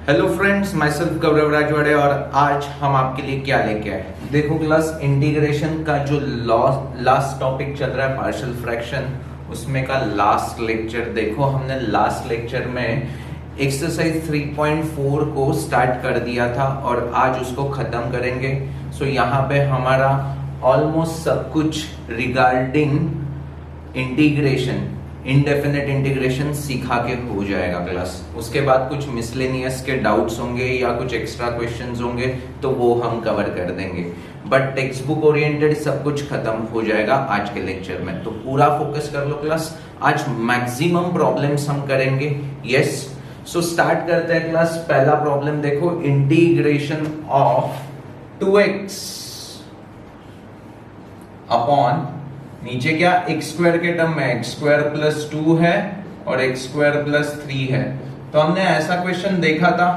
Hello friends, my self गौरव राजवाड़े और आज हम आपके लिए क्या लेके आए। देखो क्लास, इंटीग्रेशन का जो लास्ट टॉपिक चल रहा है पार्शियल फ्रैक्शन, उसमें का लास्ट लेक्चर देखो। हमने लास्ट लेक्चर में एक्सरसाइज 3.4 को स्टार्ट कर दिया था और आज उसको खत्म करेंगे। सो यहाँ पे हमारा ऑलमोस्ट सब कुछ रिगार्डिंग इंटीग्रेशन, इनडेफिनेट इंटीग्रेशन सिखा के हो जाएगा क्लास। उसके बाद कुछ मिसलेनियस के डाउट्स होंगे या कुछ एक्स्ट्रा क्वेश्चंस होंगे तो वो हम कवर कर देंगे, बट टेक्स्ट बुक ओरिएंटेड सब कुछ खत्म हो जाएगा आज के लेक्चर में। तो पूरा फोकस कर लो क्लास, आज मैक्सिमम प्रॉब्लम्स हम करेंगे। यस, सो स्टार्ट करते हैं क्लास। पहला प्रॉब्लम देखो, इंटीग्रेशन ऑफ 2x अपॉन नीचे क्या एक्स स्क्वायर के टर्म में एक्स स्क्वायर प्लस 2 है और एक्स स्क्वायर प्लस 3 है। तो हमने ऐसा क्वेश्चन देखा था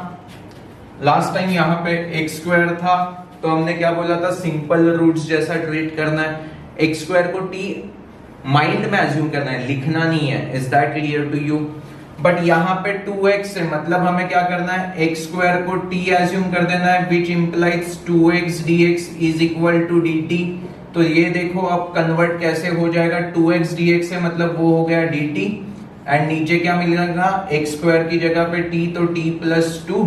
लास्ट टाइम, यहाँ पे एक्स स्क्वायर था तो हमने क्या बोला था, सिंपल रूट्स जैसा ट्रीट करना है। एक्स स्क्वायर को टी माइंड में एज्यूम करना है, लिखना नहीं है। Is that clear to you? But यहाँ पे 2x है, मतलब हमें क्या करना है, एक्स स्क्वायर को t एज्यूम कर देना है, which implies 2x dx is equal to dt। तो ये देखो अब कन्वर्ट कैसे हो जाएगा, 2x dx से मतलब वो हो गया dt, एंड नीचे क्या मिलेगा, एक्स स्क्वायर की जगह पे t, तो t plus 2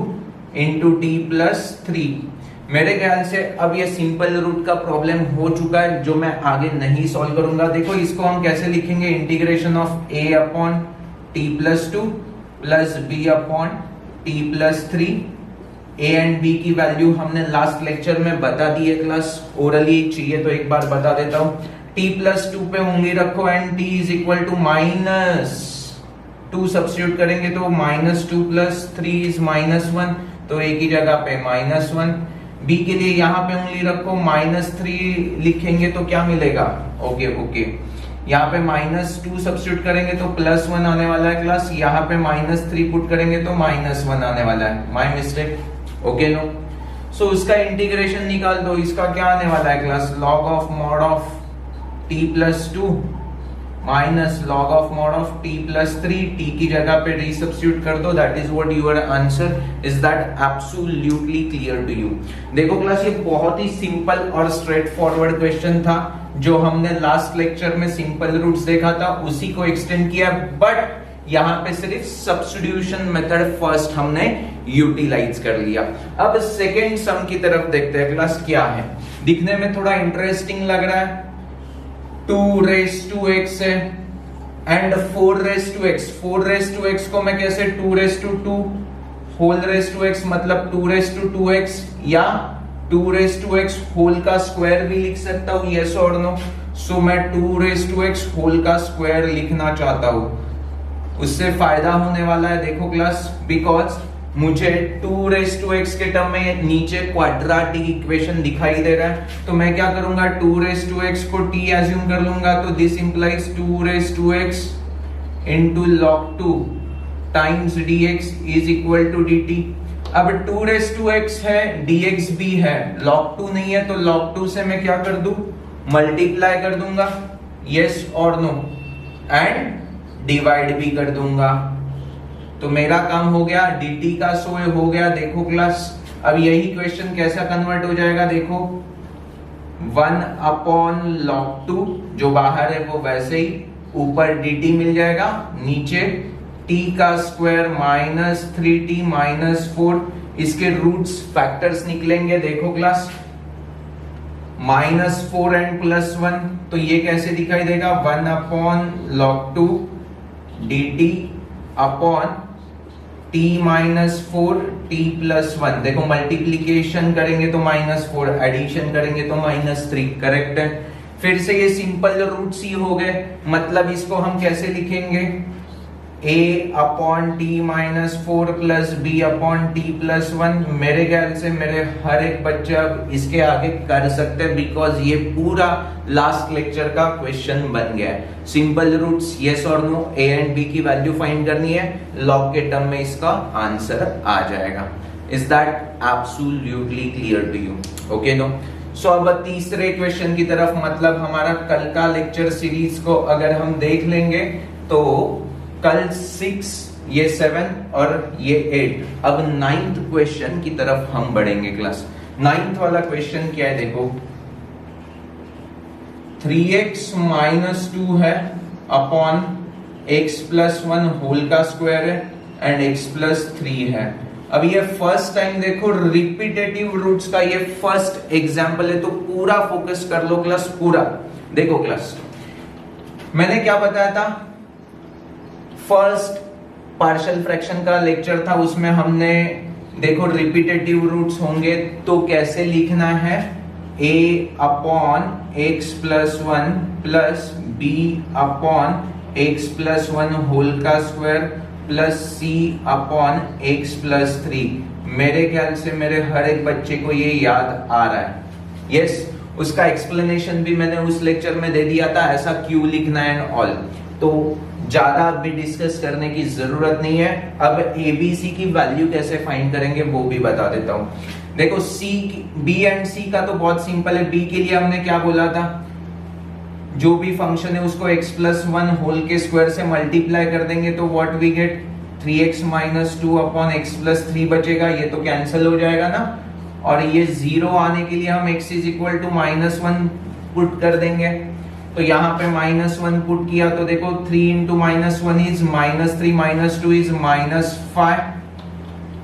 into T plus 3। मेरे ख्याल से अब ये सिंपल रूट का प्रॉब्लम हो चुका है जो मैं आगे नहीं सॉल्व करूंगा। देखो इसको हम कैसे लिखेंगे, integration of a upon t plus 2 plus b upon t plus 3। a and b की वैल्यू हमने लास्ट लेक्चर में बता दी है क्लास, ओरली चाहिए तो एक बार बता देता हूं। t प्लस 2 पे उंगली रखो and t is equal to minus 2 substitute करेंगे तो माइनस 2 प्लस 3 इज माइनस 1, तो a की जगह पे माइनस 1। b के लिए यहाँ पे उंगली रखो, माइनस 3 लिखेंगे तो क्या मिलेगा, ओके यहाँ पे माइनस 2 सब्स्टिट्यूट करेंगे तो प्लस 1 आने वाला है क्लास, यहाँ पे माइनस 3 पुट करेंगे तो माइनस 1 आने वाला है। My mistake, okay no. So उसका इंटीग्रेशन निकाल दो, इसका क्या आने वाला है class, log of mod of t plus 2 minus log of mod of t plus 3, t की जगह पे रीसब्स्टिट्यूट कर दो, that is what your answer. Is that absolutely clear to you? देखो क्लास, ये बहुत ही सिंपल और स्ट्रेट फॉरवर्ड क्वेश्चन था जो हमने लास्ट लेक्चर में सिंपल रूट्स देखा था, उसी को एक्सटेंड किया, बट यहाँ पे सिर्फ सब्स्टिट्यूशन मेथड फर्स्ट हमने यूटिलाइज कर लिया। अब सेकेंड सम की तरफ देखते हैं क्लास, क्या है, दिखने में थोड़ा इंटरेस्टिंग लग रहा है। 2 रेस टू x है and 4 raise to x। 4 raise to x को मैं कैसे 2 raise to 2 whole raise to x मतलब 2 रेस टू 2x या 2 रेस टू x होल का स्क्वायर भी लिख सकता हूं, यस और नो। सो मैं 2 रेस टू x होल का स्क्वायर लिखना चाहता हूं, उससे फायदा होने वाला है देखो क्लास, बिकॉज मुझे 2 रेस टू x के टर्म में नीचे क्वाड्रेटिक इक्वेशन दिखाई दे रहा है, तो मैं क्या करूंगा, 2 रेस टू x को t एज्यूम कर लूंगा, तो this implies 2 raise to x into log 2 times dx is equal to dt। अब 2 रेस टू x है, dx भी है, log 2 नहीं है, तो log 2 से मैं क्या कर दूं, मल्टीप्लाई कर दूंगा, यस और नो, एंड डिवाइड भी कर दूंगा। तो मेरा काम हो गया, dt का सो हो गया। देखो क्लास, अब यही क्वेश्चन कैसा कन्वर्ट हो जाएगा, देखो 1 अपॉन log 2 जो बाहर है वो वैसे ही, ऊपर dt मिल जाएगा, नीचे t का स्क्वायर माइनस 3t माइनस 4, इसके रूट्स फैक्टर्स निकलेंगे। देखो क्लास, माइनस 4 एंड प्लस 1, तो ये कैसे दिखाई देगा, 1 upon log 2 dt upon t minus 4 t plus 1। देखो मल्टीप्लीकेशन करेंगे तो माइनस 4, एडिशन करेंगे तो माइनस 3, करेक्ट है। फिर से ये सिंपल रूट्स ही हो गए, मतलब इसको हम कैसे लिखेंगे, a upon t minus 4 plus b upon t plus 1। मेरे ख्याल से मेरे हर एक बच्चा इसके आगे कर सकते हैं, बिकॉज ये पूरा लास्ट लेक्चर का क्वेश्चन बन गया है। सिंपल रूट्स, यस और नो, a एंड b की वैल्यू फाइंड करनी है, लॉग के टर्म में इसका आंसर आ जाएगा। Is that absolutely clear to you? Okay no. So अब तीसरे क्वेश्चन की तरफ, मतलब हमारा कल का लेक्चर सीरीज को अगर हम देख लेंगे तो कल 6, ये 7 और ये 8। अब 9th क्वेश्चन की तरफ हम बढ़ेंगे क्लास। 9th वाला क्वेश्चन क्या है देखो, 3x माइनस 2 है अपॉन x प्लस 1 होल का स्क्वायर है एंड x प्लस 3 है। अब ये फर्स्ट टाइम देखो रिपीटेटिव रूट्स का ये फर्स्ट एग्जांपल है, तो पूरा फोकस कर लो क्लास, पूरा देखो क्लास। मैंने क्या बताया था, फर्स्ट पार्शियल फ्रैक्शन का लेक्चर था, उसमें हमने देखो रिपीटेटिव रूट्स होंगे तो कैसे लिखना है, a upon x plus 1 plus b upon x plus 1 whole का square plus c upon x plus 3। मेरे ख्याल से मेरे हर एक बच्चे को ये याद आ रहा है। यस, उसका एक्सप्लेनेशन भी मैंने उस लेक्चर में दे दिया था, ऐसा क्यों लिखना है एंड ऑल, तो ज्यादा अभी डिस्कस करने की जरूरत नहीं है। अब ABC की वैल्यू कैसे फाइंड करेंगे वो भी बता देता हूं। देखो B एंड C का तो बहुत सिंपल है। B के लिए हमने क्या बोला था, जो भी फंक्शन है उसको x प्लस 1 होल के स्क्वायर से मल्टीप्लाई कर देंगे तो what we get, 3x minus 2 upon x plus 3 बचेगा, ये तो कैंसिल हो जाएगा ना। और ये 0 आने के लिए हम x is equal to -1 put कर देंगे, तो यहाँ पे -1 पुट किया तो देखो 3 इंटू -1 इज -3 -2 इज -5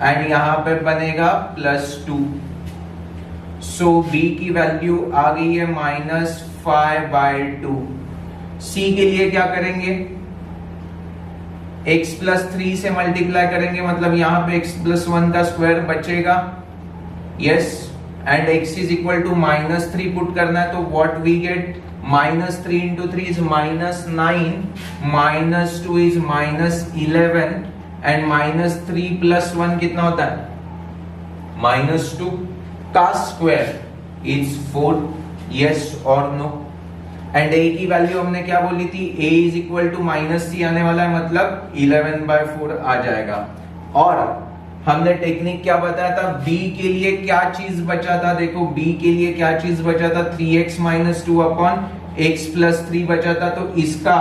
एंड यहाँ पे बनेगा +2। सो b की वैल्यू आ गई है -5/2। c के लिए क्या करेंगे, x प्लस 3 से मल्टीप्लाई करेंगे, मतलब यहाँ पे x प्लस 1 का स्क्वायर बचेगा। Yes, and x is equal to -3 put करना है, तो what we get, -3 into 3 is -9, -2 is -11 एंड -3 plus 1 कितना होता है, -2 का स्क्वायर इज 4। यस और नो। एंड a की वैल्यू हमने क्या बोली थी, a is equal to -c आने वाला है, मतलब 11/4 आ जाएगा। और हमने टेक्निक क्या बताया था, b के लिए क्या चीज बचा था, देखो b के लिए क्या चीज बचा था, 3x minus 2 upon x plus 3 बचा था, तो इसका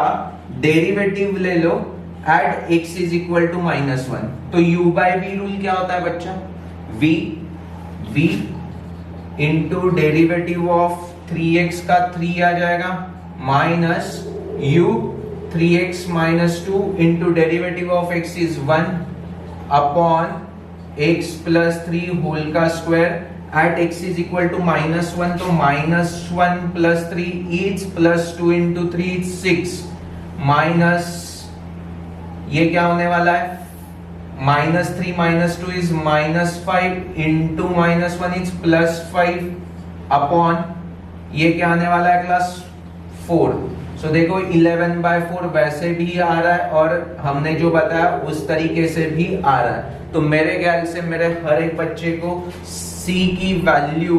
डेरिवेटिव ले लो at x is equal to -1। तो u बाय v रूल क्या होता है बच्चा, v into derivative of 3x का 3 आ जाएगा minus u 3x minus 2 into derivative of x is 1 upon x plus 3 whole का square at x is equal to -1, तो -1 plus 3 is +2 into 3 is 6 minus ये क्या होने वाला है, -3 minus 2 is -5 into -1 is +5 upon ये क्या आने वाला है क्लास 4। सो देखो 11/4 वैसे भी आ रहा है और हमने जो बताया उस तरीके से भी आ रहा है। तो मेरे ख्याल से मेरे हर एक बच्चे को C की वैल्यू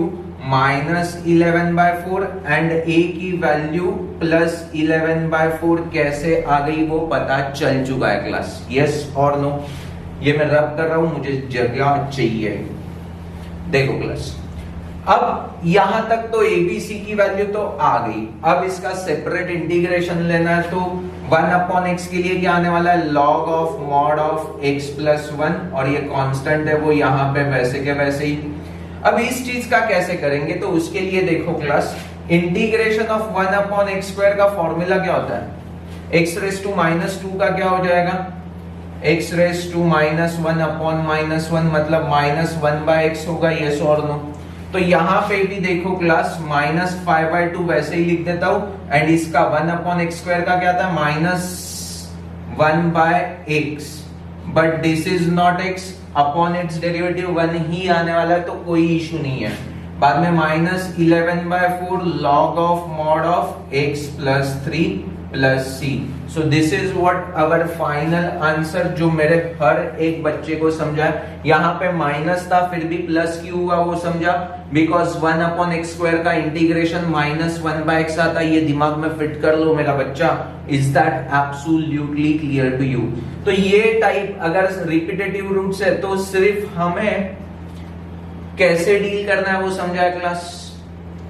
-11/4 एंड A की वैल्यू +11/4 कैसे आ गई वो पता चल चुका है क्लास। यस और नो, ये मैं रब कर रहा हूं, मुझे जगह चाहिए। देखो क्लास, अब यहां तक तो ABC की वैल्यू तो आ गई। अब इसका सेपरेट इंटीग्रेशन लेना है, तो 1/x के लिए क्या आने वाला है, log of mod of x plus 1, और ये कांस्टेंट है वो यहाँ पे वैसे के वैसे ही। अब इस चीज का कैसे करेंगे, तो उसके लिए देखो क्लास, इंटीग्रेशन ऑफ 1/x² का फॉर्मूला क्या होता है, x⁻² का क्या हो जाएगा, x⁻1/1 मतलब -1/x होगा। यस और नो। तो यहां पे भी देखो क्लास -5/2 वैसे ही लिख देता हूं, एंड इसका 1/x² का क्या था, -1/x, but this is not x, upon its derivative 1 ही आने वाला है, तो कोई इशू नहीं है। बाद में -11/4 log of mod of x plus 3 plus c। So this is what our final answer, जो मेरे हर एक बच्चे को समझा। यहाँ पे माइनस था फिर भी प्लस क्यों हुआ वो समझा, बिकॉज 1/x² का इंटीग्रेशन -1/x आता है। ये दिमाग में फिट कर लो मेरा बच्चा। Is that absolutely clear to you? तो ये टाइप अगर रिपीटेटिव रूट्स है तो सिर्फ हमें कैसे डील करना है वो समझा है क्लास।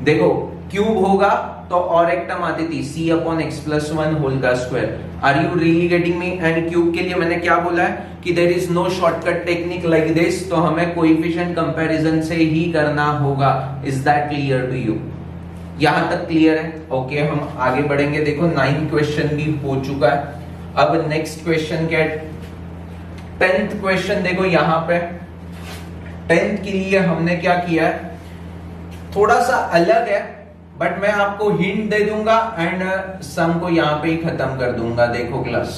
देखो क्यूब होगा तो और एक टर्म आती थी c/x+1 होल का square, are you really getting me? And cube के लिए मैंने क्या बोला है कि there is no shortcut technique like this, तो हमें कोएफिशिएंट कंपैरिजन से ही करना होगा। Is that clear to you? यहां तक क्लियर है? ओके, हम आगे बढ़ेंगे। देखो 9th क्वेश्चन भी हो चुका है। अब नेक्स्ट क्वेश्चन क्या है? 10th क्वेश्चन देखो यहां पे 10th के लिए हमने क्या किया है, थोड़ा सा अलग है, बट मैं आपको हिंट दे दूंगा एंड सम को यहां पे ही खत्म कर दूंगा। देखो क्लास,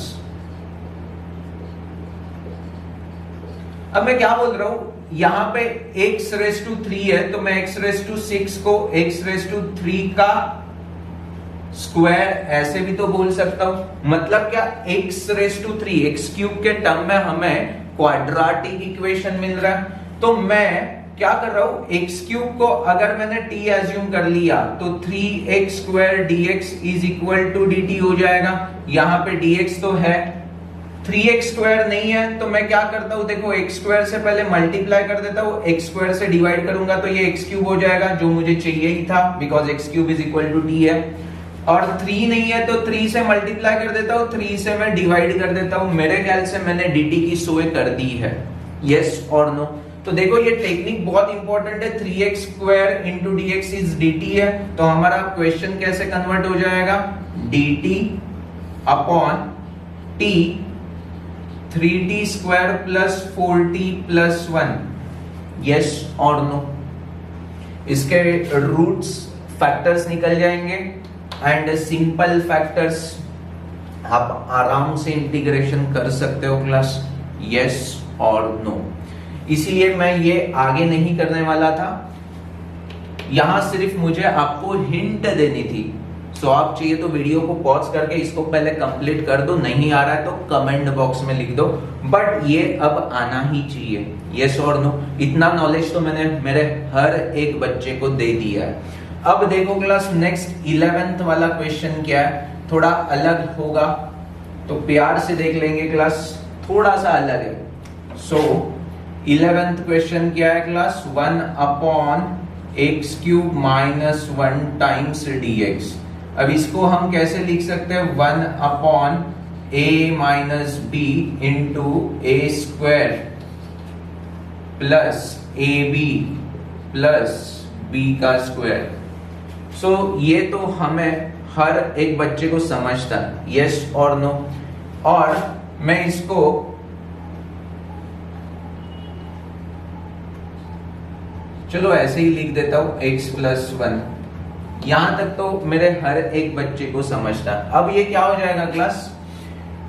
अब मैं क्या बोल रहा हूं, यहां पे x⁻³ है, तो मैं x⁻⁶ को x⁻³ का स्क्वायर ऐसे भी तो बोल सकता हूं। मतलब क्या, x⁻³ x³ के टर्म में हमें क्वाड्रेटिक इक्वेशन मिल रहा है, तो मैं क्या कर रहा हूं, x³ को अगर मैंने t एज्यूम कर लिया तो 3x² dx is equal to dt हो जाएगा। यहां पे dx तो है, 3x² नहीं है, तो मैं क्या करता हूं, देखो x² से पहले मल्टीप्लाई कर देता हूं, x² से डिवाइड करूंगा तो ये x³ हो जाएगा, जो मुझे चाहिए ही था, because x³ is equal to t है। और 3 नहीं है तो 3 से मल्टीप्लाई कर देता हूं, 3 से मैं डिवाइड कर देता हूं। मेरे ख्याल से मैंने dt की सोए कर दी है। यस और नो? तो देखो ये टेक्निक बहुत इंपॉर्टेंट है। 3x² into dx is dt है, तो हमारा क्वेश्चन कैसे कन्वर्ट हो जाएगा, dt upon t 3t² plus 4t plus 1। Yes और नो? इसके रूट्स फैक्टर्स निकल जाएंगे एंड सिंपल फैक्टर्स आप आराम से इंटीग्रेशन कर सकते हो क्लास। यस और नो? इसीलिए मैं ये आगे नहीं करने वाला था, यहां सिर्फ मुझे आपको हिंट देनी थी। सो आप चाहिए तो वीडियो को पॉज करके इसको पहले कंप्लीट कर दो, नहीं आ रहा है तो कमेंट बॉक्स में लिख दो, बट ये अब आना ही चाहिए। यस और नो? इतना नॉलेज तो मैंने मेरे हर एक बच्चे को दे दिया है। अब देखो क्लास, नेक्स्ट 11th वाला क्वेश्चन क्या है, थोड़ा अलग होगा, तो प्यार से देख लेंगे क्लास, थोड़ा सा अलग है। सो 11th क्वेश्चन क्या है class, 1 upon x³ minus 1 times dx। अब इसको हम कैसे लिख सकते हैं, 1 upon a minus b into a² plus ab plus b का स्क्वायर। सो ये तो हमें हर एक बच्चे को समझता है। यस और नो? और मैं इसको चलो ऐसे ही लिख देता हूं, x प्लस 1। यहां तक तो मेरे हर एक बच्चे को समझता है। अब ये क्या हो जाएगा क्लास,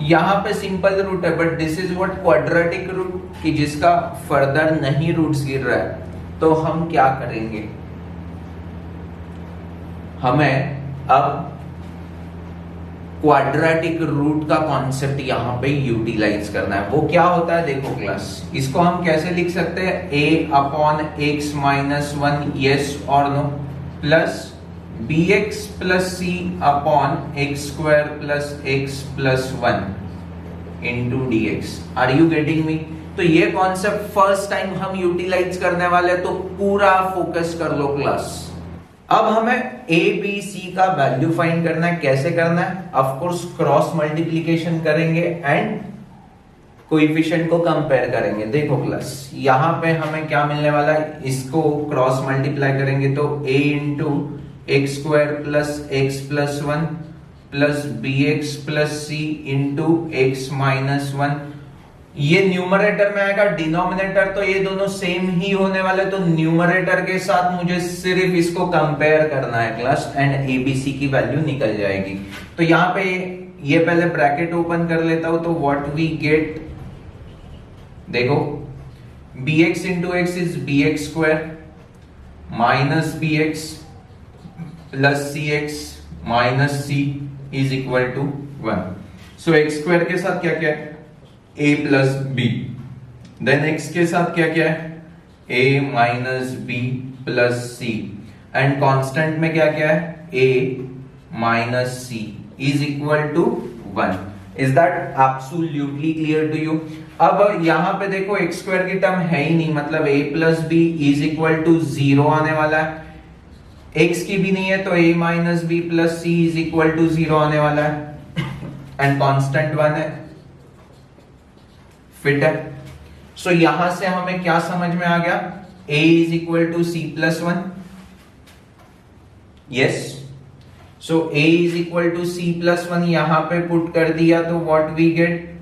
यहां पे सिंपल रूट है, but this is what quadratic root, कि जिसका फर्दर नहीं रूट्स गिर रहा है। तो हम क्या करेंगे, हमें अब क्वाड्रेटिक रूट का कॉन्सेप्ट यहां पे यूटिलाइज करना है। वो क्या होता है, देखो क्लास, इसको हम कैसे लिख सकते हैं, a upon x minus 1। Yes और no? Plus bx plus c upon x² plus x plus 1 into dx। Are you getting me? तो ये कॉन्सेप्ट फर्स्ट टाइम हम यूटिलाइज करने वाले, तो पूरा फोकस कर लो क्लास। अब हमें a b c का वैल्यू फाइंड करना है। कैसे करना है, ऑफ कोर्स क्रॉस मल्टीप्लिकेशन करेंगे एंड कोएफिशिएंट को कंपेयर करेंगे। देखो क्लास, यहां पे हमें क्या मिलने वाला है, इसको क्रॉस मल्टीप्लाई करेंगे तो a into x² plus x plus 1 plus bx plus c into x minus 1। ये न्यूमरेटर में आएगा, डिनोमिनेटर तो ये दोनों सेम ही होने वाले, तो न्यूमरेटर के साथ मुझे सिर्फ इसको कंपेयर करना है क्लास, एंड एबीसी की वैल्यू निकल जाएगी। तो यहां पे ये पहले ब्रैकेट ओपन कर लेता हूं, तो व्हाट वी गेट, देखो bx into x is bx² minus bx plus cx minus c is equal to 1। So x² के साथ क्या क्या है, a plus b, then x के साथ क्या क्या है, a minus b plus c, and constant में क्या क्या है, a minus c is equal to 1। Is that absolutely clear to you? अब यहां पे देखो x² की टर्म है ही नहीं, मतलब a plus b is equal to 0 आने वाला है, x की भी नहीं है तो a minus b plus c is equal to 0 आने वाला है। एंड कांस्टेंट 1 है, फिट है। सो यहां से हमें क्या समझ में आ गया, a is equal to c plus 1, yes. So a is equal to c plus 1 यहां पे पुट कर दिया तो what we get,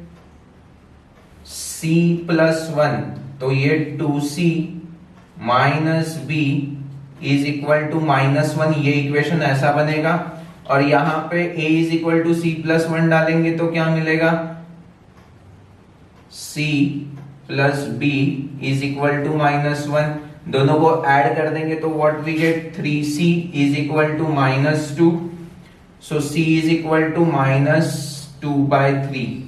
c plus 1, तो ये 2c minus b is equal to -1, ये इक्वेशन ऐसा बनेगा। और यहां पे a is equal to c plus 1 डालेंगे तो क्या मिलेगा, c plus b is equal to -1, दोनों को ऐड कर देंगे तो what we get, 3c is equal to -2, so c is equal to -2/3।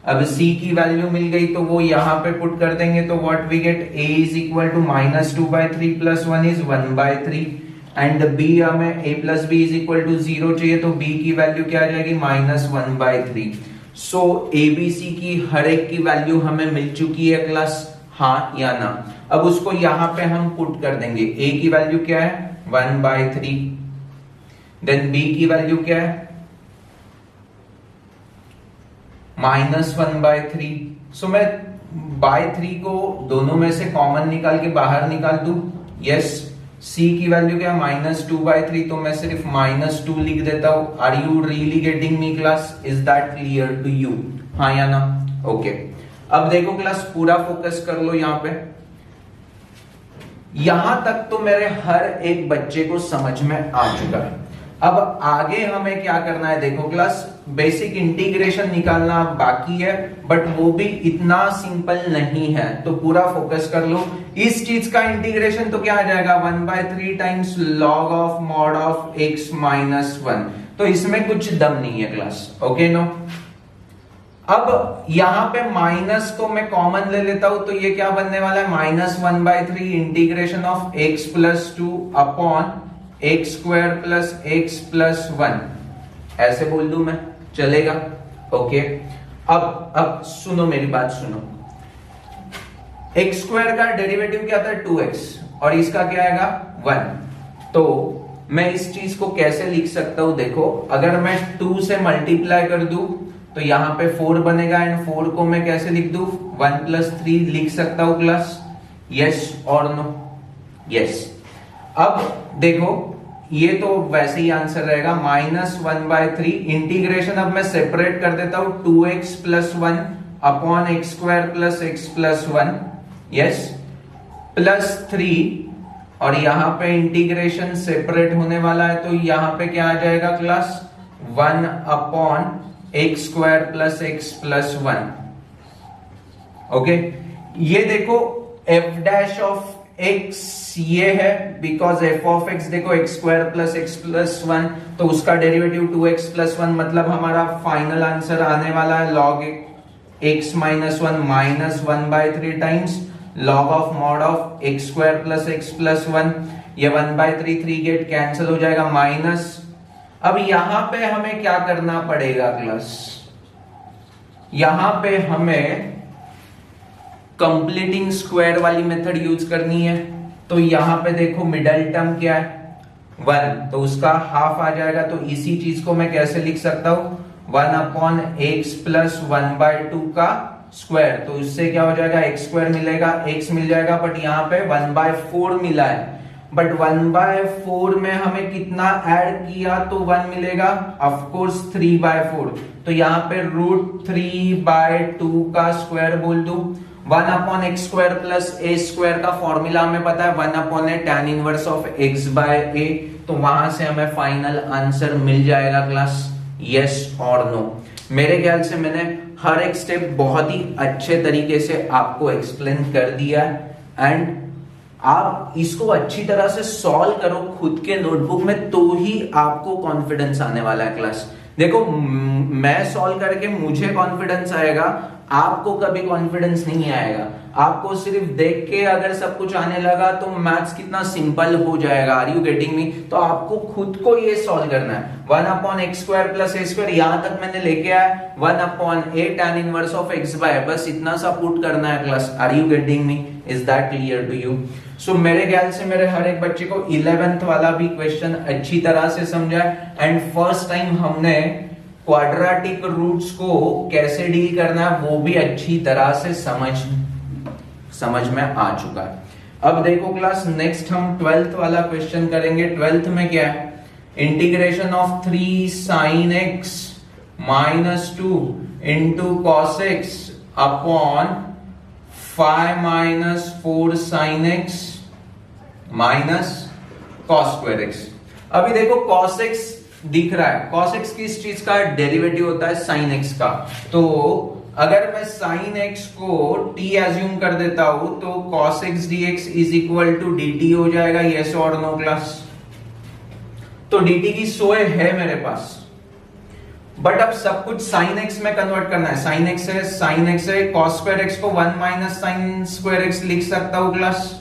अब c की वैल्यू मिल गई तो वो यहां पे पुट कर देंगे तो what we get, a is equal to -2/3 plus 1 is 1/3 and b हमें a plus b is equal to 0 चाहिए तो b की वैल्यू क्या आ जाएगी, -1/3। सो ABC की हर एक की वैल्यू हमें मिल चुकी है क्लास, हाँ या ना। अब उसको यहां पे हम पुट कर देंगे, a की वैल्यू क्या है 1/3, देन b की वैल्यू क्या है -1/3। सो मैं बाय 3 को दोनों में से कॉमन निकाल के बाहर निकाल दूं, यस। c की वैल्यू क्या है -2/3, तो मैं सिर्फ -2 लिख देता हूं। Are you really getting me class, is that clear to you, हाँ या ना, ओके। अब देखो क्लास पूरा फोकस कर लो यहां पे, यहां तक तो मेरे हर एक बच्चे को समझ में आ चुका है। अब आगे हमें क्या करना है, देखो क्लास बेसिक इंटीग्रेशन निकालना बाकी है, बट वो भी इतना सिंपल नहीं है, तो पूरा फोकस कर लो। इस चीज का इंटीग्रेशन तो क्या आ जाएगा, 1/3 times log of mod of x minus 1, तो इसमें कुछ दम नहीं है क्लास, ओके नो। अब यहां पे माइनस को मैं कॉमन ले लेता हूं तो ये क्या बनने वाला है, -1/3 integration of x plus 2 upon x square plus x plus 1, ऐसे बोल दूं मैं, चलेगा, ओके। अब सुनो मेरी बात सुनो, x स्क्वायर का डेरिवेटिव क्या था 2x और इसका क्या आएगा 1, तो मैं इस चीज को कैसे लिख सकता हूं, देखो अगर मैं 2 से मल्टीप्लाई कर दूं तो यहां पे 4 बनेगा एंड 4 को मैं कैसे लिख दूं, 1 + 3 लिख सकता हूं क्लास, यस और नो, यस। अब देखो ये तो वैसे ही आंसर रहेगा -1/3 इंटीग्रेशन, अब मैं सेपरेट कर देता हूं 2x plus 1 upon x square plus x plus 1, yes, plus 3 और यहां पे इंटीग्रेशन सेपरेट होने वाला है तो यहां पे क्या आ जाएगा class, 1 upon x square plus x plus 1, okay. ये देखो f डैश ऑफ x ये है बिकॉज f ऑफ x देखो x square plus x plus 1, तो उसका डेरिवेटिव 2x प्लस 1, मतलब हमारा फाइनल आंसर आने वाला है log x minus 1 -1/3 times log of mod of x square plus x plus 1, ये 1/3 3 गेट कैंसिल हो जाएगा माइनस। अब यहां पे हमें क्या करना पड़ेगा क्लास, यहां पे हमें कंप्लीटिंग स्क्वायर वाली मेथड यूज करनी है, तो यहां पे देखो मिडल टर्म क्या है 1, तो उसका हाफ आ जाएगा, तो इसी चीज को मैं कैसे लिख सकता हूं, 1 अपॉन x प्लस 1/2 का स्क्वायर, तो इससे क्या हो जाएगा x स्क्वायर मिलेगा, x मिल जाएगा, बट यहाँ पे 1/4 मिला है, बट 1/4 में हमें कितना ऐड किया तो 1 मिलेगा, ऑफ कोर्स 3/4, तो यहाँ पे √3/2 का स्क्वायर बोल दूं। 1 upon x square plus a square का फॉर्मूला हमें पता है 1 upon a tan inverse of x/a, तो वहां से हमें फाइनल आंसर मिल जाएगा क्लास, यस और नो। मेरे ख्याल से मैंने हर एक स्टेप बहुत ही अच्छे तरीके से आपको एक्सप्लेन कर दिया है एंड आप इसको अच्छी तरह से सॉल्व करो खुद के नोटबुक में, तो ही आपको कॉन्फिडेंस आने वाला है क्लास। देखो मैं सॉल्व करके मुझे कॉन्फिडेंस आएगा, आपको कभी कॉन्फिडेंस नहीं आएगा। आपको सिर्फ देख के अगर सब कुछ आने लगा तो मैथ्स कितना सिंपल हो जाएगा, आर यू गेटिंग मी। तो आपको खुद को ये सॉल्व करना है। 1 upon X square plus A square यहां तक मैंने लेके आया, 1 upon A tan inverse of X by, बस इतना सा पुट करना है class. Are you getting me, is that clear to you? So मेरे ख्याल से मेरे हर एक बच्चे को 11th वाला भी क्वेश्चन अच्छी तरह से समझा एंड फर्स्ट टाइम हमने क्वाड्रेटिक रूट्स को कैसे डील करना है वो भी अच्छी तरह से समझ में आ चुका है। अब देखो क्लास, नेक्स्ट हम 12th वाला क्वेश्चन करेंगे। 12th में क्या है, integration of 3 sin x minus 2 into cos x upon 5 minus 4 sin x minus cos square x. अभी देखो cos x दिख रहा है, cos x किस चीज का डेरिवेटिव होता है, sin x का। तो अगर मैं sin x को t एज्यूम कर देता हूं तो cos x dx is equal to dt हो जाएगा, यस और नो क्लास। तो dt की सोए है मेरे पास, बट अब सब कुछ sin x में कन्वर्ट करना है। sin x है, cos स्क्वायर x को 1 माइनस sin स्क्वायर x लिख सकता हूं क्लास।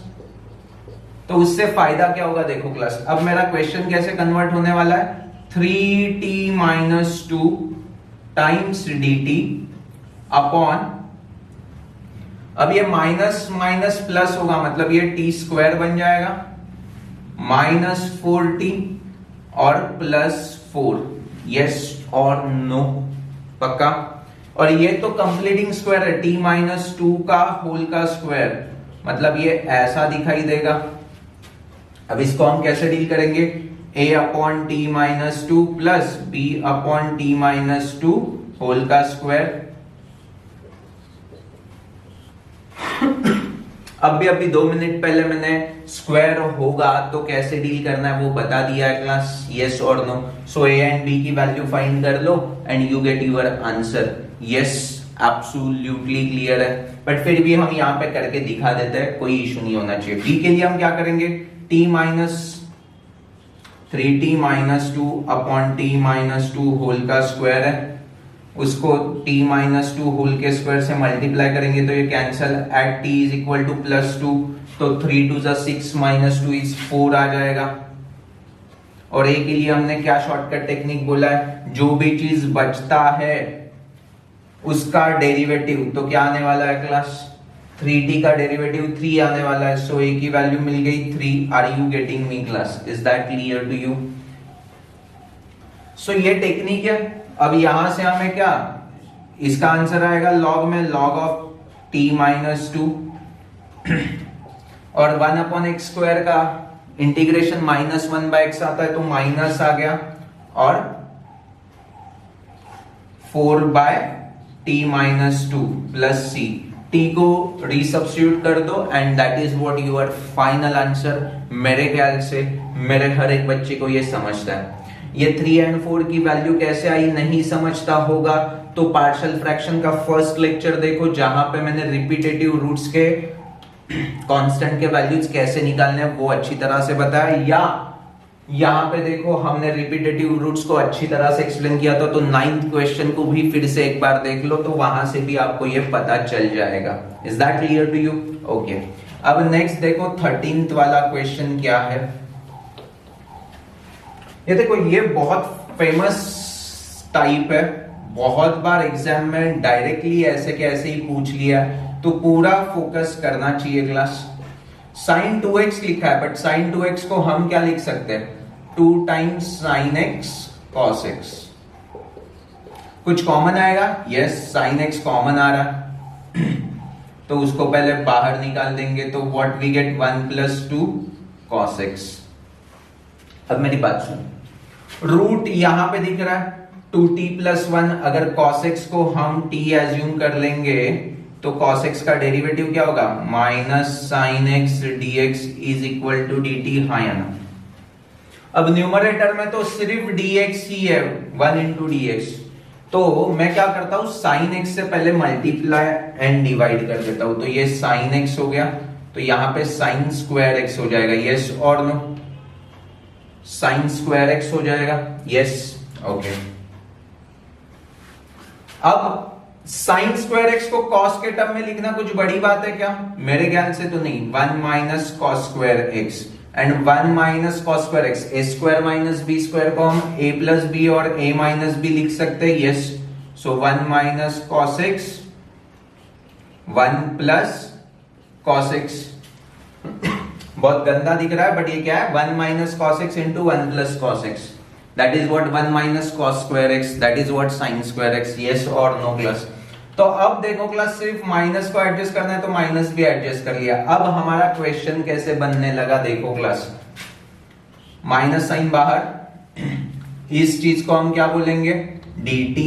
तो उससे फायदा क्या होगा, देखो क्लास, अब मेरा क्वेश्चन कैसे कन्वर्ट होने वाला है, 3t minus 2 times dt upon, अब ये माइनस माइनस प्लस होगा, मतलब ये t स्क्वायर बन जाएगा, माइनस 4t और प्लस 4, यस और नो, पक्का। और ये तो कंप्लीटिंग स्क्वायर है, t माइनस 2 का होल का स्क्वायर, मतलब ये ऐसा दिखाई देगा। अब इसको हम कैसे डील करेंगे, a upon t minus 2 plus b upon t minus 2 whole का स्क्वायर। अभी 2 मिनट पहले मैंने स्क्वायर होगा तो कैसे डील करना है वो बता दिया है क्लास, यस और no. So a and b की वैल्यू फाइंड कर लो and you get your answer, yes absolutely clear है। बट फिर भी हम यहाँ पे करके दिखा देते हैं, कोई इशू नहीं होना चाहिए। b के लिए हम क्या करेंगे, t minus 3t minus 2 upon t minus 2 whole का स्क्वायर है, उसको t माइनस 2 होल के स्क्वायर से मल्टीप्लाई करेंगे तो ये cancel, at t is equal to plus 2, तो 3 2 जा 6 माइनस 2 इज 4 आ जाएगा। और a के लिए हमने क्या शॉर्टकट टेक्निक बोला है, जो भी चीज बचता है उसका डेरिवेटिव, तो क्या आने वाला है क्लास, 3t का डेरिवेटिव 3 आने वाला है। सो a की वैल्यू मिल गई 3। Are you getting me class, is that clear to you. So ये टेक्निक है। अब यहां से हमें क्या, इसका आंसर आएगा लॉग में लॉग ऑफ t माइनस 2 और 1 अपॉन एक्स स्क्वायर का इंटीग्रेशन माइनस 1 बाय एक्स आता है तो माइनस आ गया, और 4 बाय टी माइनस 2 प्लस सी, टी को रीसब्स्टिट्यूट कर दो and that is what your final answer. मेरे ख्याल से मेरे हर एक बच्चे को ये समझता है। ये 3 एंड 4 की वैल्यू कैसे आई नहीं समझता होगा तो पार्शियल फ्रैक्शन का फर्स्ट लेक्चर देखो, जहां पे मैंने रिपीटेटिव रूट्स के कांस्टेंट के वैल्यूज कैसे निकालने हैं वो अच्छी तरह से बताया, या यहां पे देखो हमने रिपीटेटिव रूट्स को अच्छी तरह से एक्सप्लेन किया था। तो 9th क्वेश्चन को भी फिर से एक बार देख लो तो वहां से भी आपको ये पता चल जाएगा। Is that clear to you? Okay, अब नेक्स्ट देखो 13th वाला क्वेश्चन क्या है। ये देखो, ये बहुत फेमस टाइप है, बहुत बार एग्जाम में डायरेक्टली ऐसे के ऐसे ही पूछ लिया, तो पूरा फोकस करना चाहिए क्लास। sin 2x लिखा है, बट sin 2x को हम क्या लिख सकते हैं, 2 times sin x cos x। कुछ कॉमन आएगा, यस sin x कॉमन आ रहा तो उसको पहले बाहर निकाल देंगे, तो what we get 1 plus 2 cos x। अब मेरी बात सुन, रूट यहां पे दिख रहा है 2t प्लस 1, अगर cos x को हम t एज्यूम कर लेंगे तो cos x का डेरिवेटिव क्या होगा, minus sine x dx is equal to dt, हाँ या ना। अब न्यूमरेटर में तो सिर्फ dx ही है, 1 इंटू dx, तो मैं क्या करता हूं साइन x से पहले मल्टीप्लाई एंड डिवाइड कर देता हूं, तो ये साइन x हो गया, तो यहां पे साइन स्क्वायर x हो जाएगा, यस और नो, साइन स्क्वायर x हो जाएगा, यस ओके। अब साइन स्क्वायर एक्स को कॉस के टर्म में लिखना कुछ बड़ी बात है क्या? मेरे ख्याल से तो नहीं। 1 minus cos square x and 1 minus cos square x, a square minus b square को हम ए प्लस बी और ए माइनस बी लिख सकते हैं, यस। सो 1 minus cos x, 1 plus cos x. बहुत गंदा दिख रहा है बट ये क्या है, 1 minus cos x into 1 plus cos x. That is what 1 minus cos square x, that is what sine square x, yes और नो क्लास। तो अब देखो क्लास सिर्फ माइनस को एडजस्ट करना है तो माइनस भी एडजस्ट कर लिया। अब हमारा क्वेश्चन कैसे बनने लगा देखो क्लास, माइनस साइन बाहर, इस चीज को हम क्या बोलेंगे dt,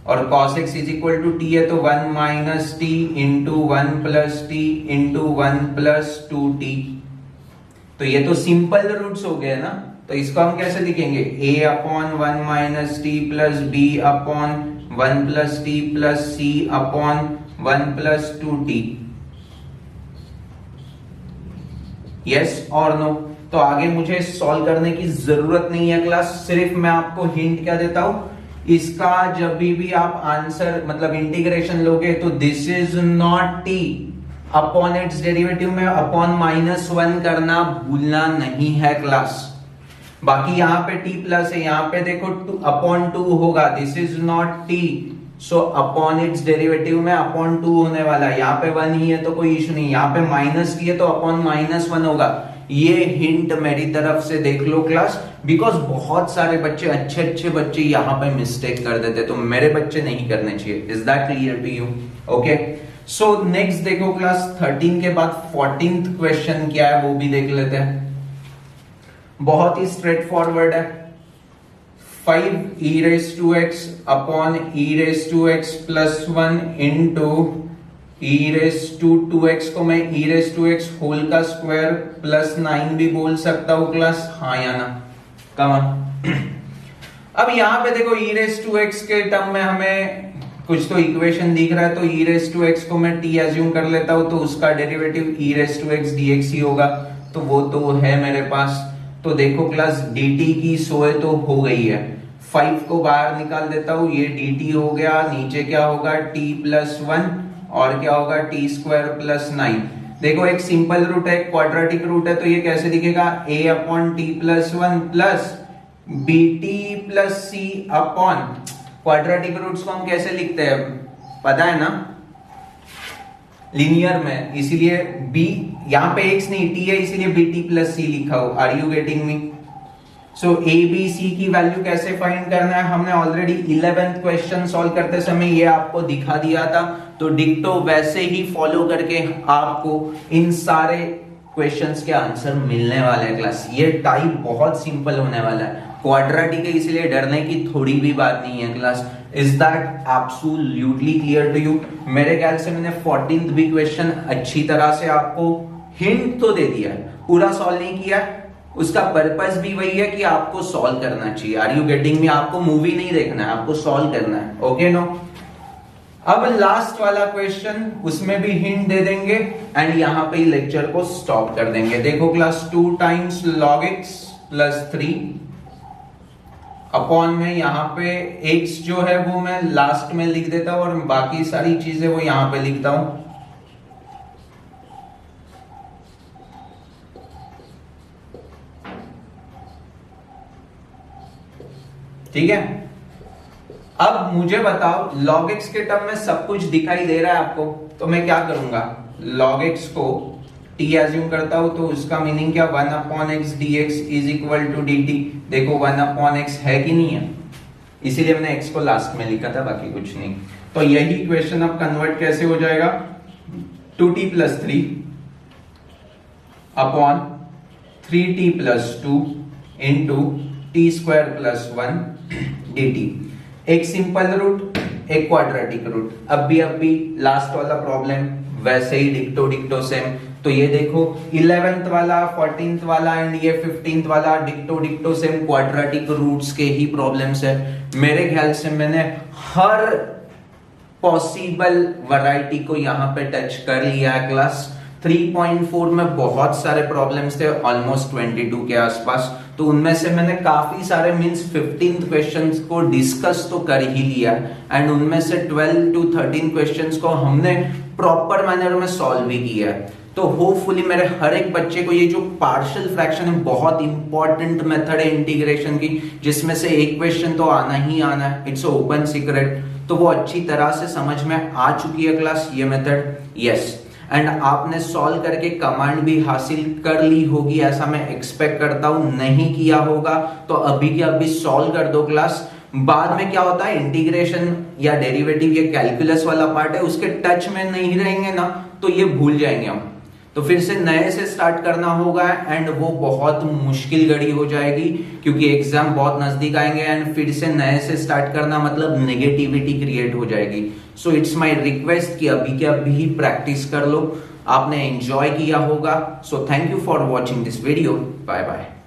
और cos x is equal to t है तो 1 minus t into 1 plus t into 1 plus 2t। तो ये तो सिंपल रूट्स हो गए ना, तो इसको हम कैसे लिखेंगे a upon 1 minus T plus b upon 1 plus T plus c upon 1 plus 2t, yes और नो। तो आगे मुझे सॉल्व करने की जरूरत नहीं है क्लास, सिर्फ मैं आपको हिंट क्या देता हूं, इसका जब भी आप आंसर मतलब इंटीग्रेशन लोगे तो this is not T, upon its derivative में अपॉन -1 करना भूलना नहीं है क्लास। बाकी यहाँ पे t प्लस है, यहाँ पे देखो अपॉन 2 होगा, this is not T, so upon its derivative में अपॉन 2 होने वाला है, यहाँ पे 1 ही है तो कोई इशू नहीं, यहाँ पे माइनस भी है तो अपॉन -1 होगा। ये हिंट मेरी तरफ से देख लो क्लास, बिकॉज बहुत सारे बच्चे अच्छे बच्चे यहाँ पे मिस्टेक कर देते, तो मेरे बच्चे नहीं करने चाहिए। Is that clear to you? Okay, so next देखो क्लास 13 के बाद 14th क्वेश्चन क्या है वो भी देख लेते हैं। बहुत ही स्ट्रेट फॉरवर्ड है, 5 e raised to x upon e raised to x plus 1 into e raised to 2x को मैं e raised to x whole का स्क्वायर प्लस 9 भी बोल सकता हूं क्लास, हाँ या ना, कमा। अब यहां पे देखो e raised to x के टर्म में हमें कुछ तो इक्वेशन दिख रहा है, तो e raised to x को मैं t एज्यूम कर लेता हूं, तो उसका derivative e raised to x dx ही होगा, तो वो तो है मेरे पास। तो देखो क्लास dt की सोए तो हो गई है, 5 को बाहर निकाल देता हूं, ये dt हो गया, नीचे क्या होगा t प्लस 1 और क्या होगा टी स्क्वायर प्लस 9। देखो एक सिंपल रूट है, क्वाड्रेटिक रूट है, तो ये कैसे दिखेगा a upon t plus 1 plus b t plus c upon, quadratic roots को हम कैसे लिखते हैं पता है ना, लीनियर में, इसीलिए b यहाँ पे x नहीं t है, इसीलिए बी टी प्लस सी लिखा हो। Are you getting me? So a b c की वैल्यू कैसे फाइंड करना है, हमने ऑलरेडी 11th क्वेश्चन सॉल्व करते समय ये आपको दिखा दिया था, तो डिक्टो वैसे ही फॉलो करके आपको इन सारे क्वेश्चंस के आंसर मिलने वाले हैं क्लास। ये टाइप बहुत सिंपल होने वाला है, क्वाड्रेटिक है इसलिए डरने की थोड़ी भी बात नहीं है class. Is that absolutely clear to you? मेरे ख्याल से मैंने 14th भी क्वेश्चन अच्छी तरह से आपको हिंट तो दे दिया है, पूरा सॉल्व नहीं किया, उसका पर्पस भी वही है कि आपको सॉल्व करना चाहिए। Are you getting me? आपको मूवी नहीं देखना है, आपको सॉल्व करना है, ओके नो। अब लास्ट वाला क्वेश्चन, उसमें भी हिंट दे देंगे एंड यहां पे लेक्चर को स्टॉप कर देंगे। देखो class 2 times log x plus 3 upon में यहां पे x जो है वो मैं लास्ट में लिख देता हूं और बाकी सारी चीजें वो यहां पे लिखता हूं। ठीक है, अब मुझे बताओ log x के टर्म में सब कुछ दिखाई दे रहा है आपको, तो मैं क्या करूंगा, log x को t एज्यूम करता हूं, तो उसका मीनिंग क्या, 1 upon x dx is equal to dt। देखो 1 अपॉन x है कि नहीं है, इसीलिए मैंने x को लास्ट में लिखा था, बाकी कुछ नहीं। तो यही क्वेश्चन अब कन्वर्ट कैसे हो जाएगा, 2t plus 3 upon 3t plus 2 into T square plus 1 dt। एक सिंपल रूट, एक क्वाड्रेटिक रूट। अब भी लास्ट वाला प्रॉब्लम वैसे ही डिक्टो सेम। तो ये देखो 11th वाला, 14th वाला एंड ये 15th वाला डिक्टो सेम क्वाड्रेटिक रूट्स के ही प्रॉब्लम्स है। मेरे ख्याल से मैंने हर पॉसिबल वैरायटी को यहाँ पे टच कर लिया है क्लास। 3.4 में बहुत सारे प्रॉब्लम्स थे, ऑलमोस्ट 22 के आसपास, तो उनमें से मैंने काफी सारे मींस 15 क्वेश्चंस को डिस्कस तो कर ही लिया एंड उनमें से 12 to 13 क्वेश्चंस को हमने प्रॉपर मैनर में सॉल्व भी किया है। तो होपफुली मेरे हर एक बच्चे को ये जो पार्शियल फ्रैक्शन है, बहुत इंपॉर्टेंट मेथड है इंटीग्रेशन की, जिसमें से एक क्वेश्चन तो आना ही आना है, इट्स ओपन सीक्रेट, तो वो अच्छी तरह से समझ में आ चुकी है क्लास ये मेथड। यस, एंड आपने सॉल्व करके कमांड भी हासिल कर ली होगी, ऐसा मैं एक्सपेक्ट करता हूं। नहीं किया होगा तो अभी के अभी सॉल्व कर दो क्लास। बाद में क्या होता है, इंटीग्रेशन या डेरिवेटिव या कैलकुलस वाला पार्ट है, उसके टच में नहीं रहेंगे ना तो ये भूल जाएंगे हम, तो फिर से नए से स्टार्ट करना होगा एंड वो बहुत मुश्किल घड़ी हो जाएगी क्योंकि एग्जाम बहुत नजदीक आएंगे एंड फिर से नए से स्टार्ट करना मतलब नेगेटिविटी क्रिएट हो जाएगी। सो इट्स माय रिक्वेस्ट कि अभी के अभी प्रैक्टिस कर लो। आपने एंजॉय किया होगा। So thank you for watching this video. Bye bye.